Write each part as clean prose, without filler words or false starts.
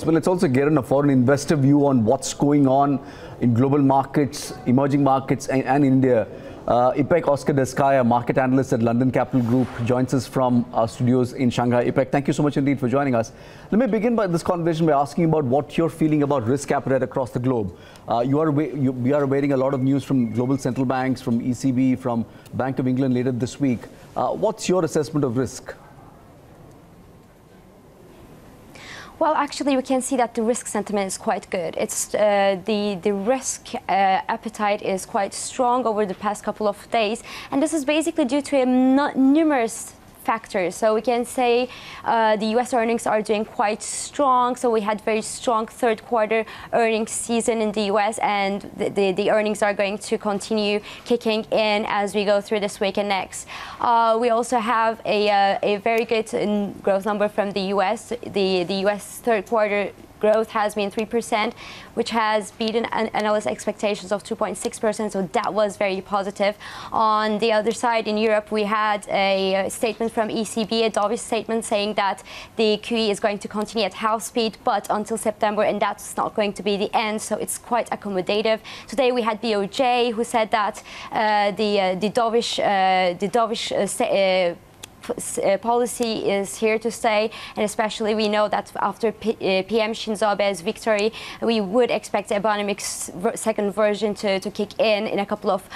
Well, let's also get a foreign investor view on what's going on in global markets, emerging markets, and India. Ipek Ozkardeskaya, market analyst at London Capital Group, joins us from our studios in Shanghai. Ipek, thank you so much indeed for joining us. Let me begin by this conversation by asking about what you're feeling about risk appetite across the globe. We are awaiting a lot of news from global central banks, from ECB, from Bank of England later this week. What's your assessment of risk? Well, actually, we can see that the risk sentiment is quite good. It's the risk appetite is quite strong over the past couple of days, and this is basically due to numerous factors. So we can say the U.S. earnings are doing quite strong. So we had very strong third quarter earnings season in the U.S. and the earnings are going to continue kicking in as we go through this week and next. We also have a very good growth number from the U.S. The U.S. third quarter growth has been 3%, which has beaten analyst expectations of 2.6%, so that was very positive. On the other side, in Europe, we had a statement from ECB, a dovish statement saying that the QE is going to continue at house speed, but until September, and that's not going to be the end, so it's quite accommodative. Today we had BOJ, who said that the dovish policy is here to stay, and especially we know that after PM Shinzo Abe's victory, we would expect the Abenomics second version to kick in a couple of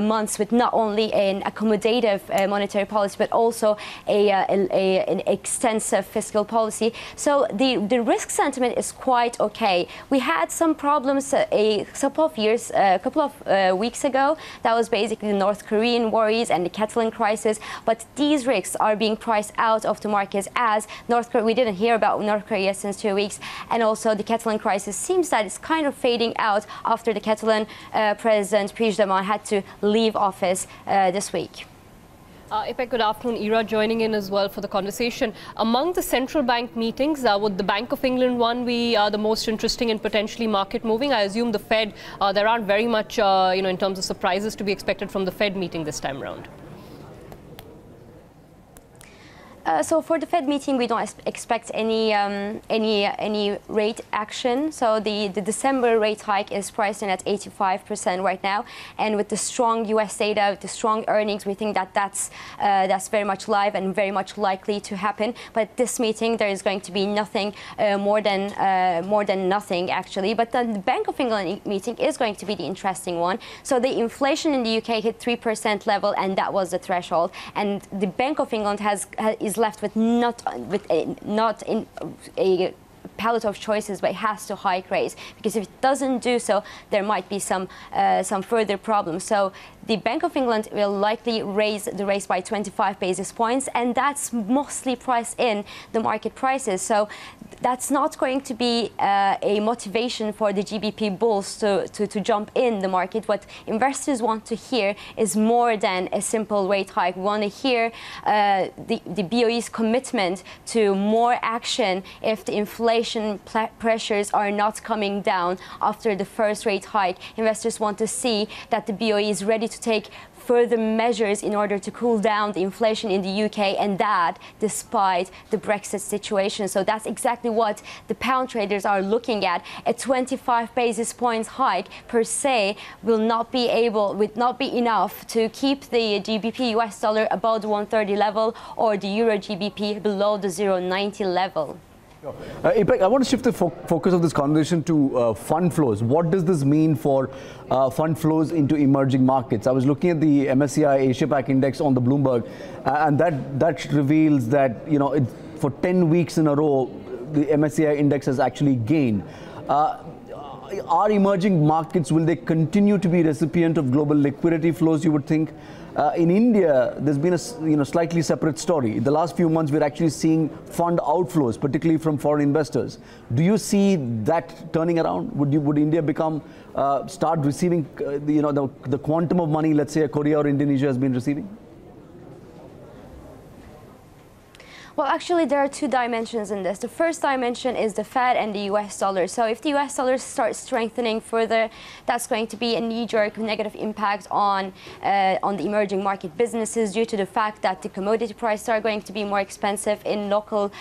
months, with not only an accommodative monetary policy but also an extensive fiscal policy. So the risk sentiment is quite okay. We had some problems a couple of weeks ago. That was basically the North Korean worries and the Catalan crisis, but these risks are being priced out of the markets as North Korea. We didn't hear about North Korea since 2 weeks, and also the Catalan crisis seems that it's kind of fading out after the Catalan President Puigdemont had to leave office this week. Ipek, good afternoon. Ira joining in as well for the conversation. Among the central bank meetings, would the Bank of England one be the most interesting and potentially market moving? I assume the Fed, there aren't very much, in terms of surprises to be expected from the Fed meeting this time around. So for the Fed meeting, we don't expect any rate action. So the December rate hike is priced in at 85% right now, and with the strong U.S. data, with the strong earnings, we think that that's very much live and very much likely to happen. But this meeting, there is going to be nothing more than nothing actually. But then the Bank of England meeting is going to be the interesting one. So the inflation in the UK hit 3% level, and that was the threshold. And the Bank of England is left with not in a palette of choices, but it has to hike rates, because if it doesn't do so, there might be some further problems. So the Bank of England will likely raise the rates by 25 basis points, and that's mostly priced in the market prices. So that's not going to be a motivation for the GBP bulls to jump in the market. What investors want to hear is more than a simple rate hike. We want to hear the BOE's commitment to more action if the inflation pressures are not coming down after the first rate hike. Investors want to see that the BOE is ready to take further measures in order to cool down the inflation in the UK, and that despite the Brexit situation. So that's exactly what the pound traders are looking at. A 25 basis points hike per se would not be enough to keep the GBP US dollar above the 130 level or the Euro GBP below the 0.90 level. Ipek, I want to shift the focus of this conversation to fund flows. What does this mean for fund flows into emerging markets? I was looking at the MSCI Asia Pac Index on the Bloomberg, and that reveals that for 10 weeks in a row, the MSCI Index has actually gained. Are emerging markets, will they continue to be recipient of global liquidity flows, you would think? In India, there's been a slightly separate story. In the last few months, we're actually seeing fund outflows, particularly from foreign investors. Do you see that turning around? Would India start receiving the quantum of money, let's say, Korea or Indonesia has been receiving? Well, actually, there are two dimensions in this. The first dimension is the Fed and the US dollar. So if the US dollar starts strengthening further, that's going to be a knee-jerk negative impact on the emerging market businesses due to the fact that the commodity prices are going to be more expensive in local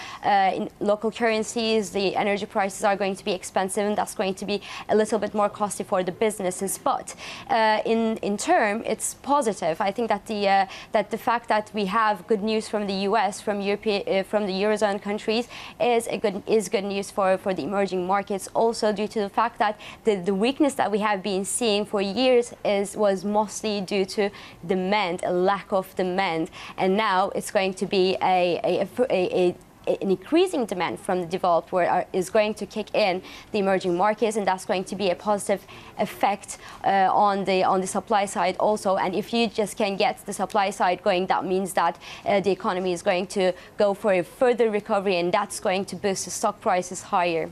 currencies. The energy prices are going to be expensive, and that's going to be a little bit more costly for the businesses. But in term, it's positive. I think that the fact that we have good news from the US, from the Eurozone countries is good news for the emerging markets. Also, due to the fact that the weakness that we have been seeing for years was mostly due to demand, a lack of demand, and now it's going to be an increasing demand from the developed world is going to kick in the emerging markets, and that's going to be a positive effect on the supply side also. And if you just can get the supply side going, that means that the economy is going to go for a further recovery, and that's going to boost the stock prices higher.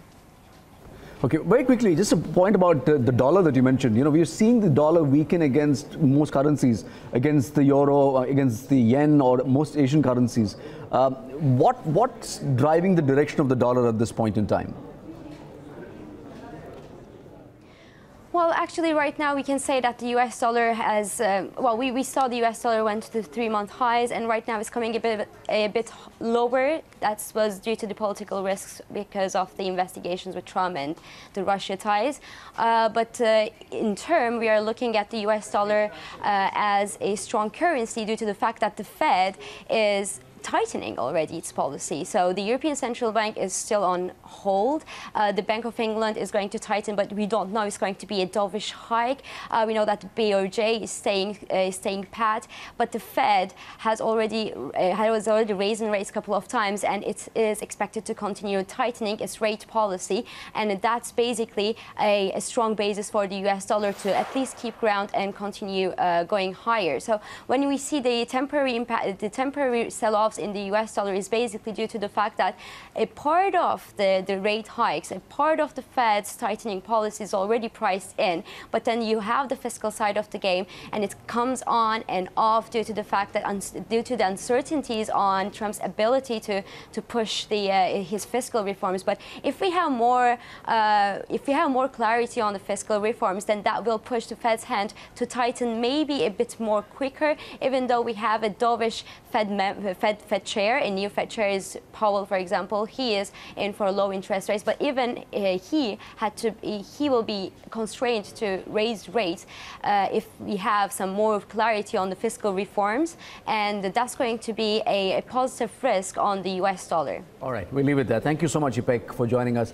Okay, very quickly, just a point about the dollar that you mentioned. You know, we're seeing the dollar weaken against most currencies, against the euro, against the yen, or most Asian currencies. What's driving the direction of the dollar at this point in time? Well, actually, right now we can say that the US dollar has, we saw the US dollar went to the 3-month highs, and right now it's coming a bit lower. That was due to the political risks because of the investigations with Trump and the Russia ties. But in turn, we are looking at the US dollar as a strong currency due to the fact that the Fed is tightening already its policy. So the European Central Bank is still on hold. The Bank of England is going to tighten, but we don't know it's going to be a dovish hike. We know that BOJ is staying pat, but the Fed has already raising rates a couple of times, and it is expected to continue tightening its rate policy, and that's basically a strong basis for the US dollar to at least keep ground and continue going higher. So when we see the temporary impact, the temporary sell-offs in the US dollar is basically due to the fact that a part of the rate hikes, a part of the Fed's tightening policy is already priced in, but then you have the fiscal side of the game, and it comes on and off due to the fact that due to the uncertainties on Trump's ability to push his fiscal reforms. But if we have more clarity on the fiscal reforms, then that will push the Fed's hand to tighten maybe a bit more quicker, even though we have a dovish Fed chair. A new Fed chair is Powell, for example. He is in for low interest rates, but even he will be constrained to raise rates if we have some more clarity on the fiscal reforms, and that's going to be a positive risk on the US dollar. All right, we'll leave it there. Thank you so much, Ipek, for joining us.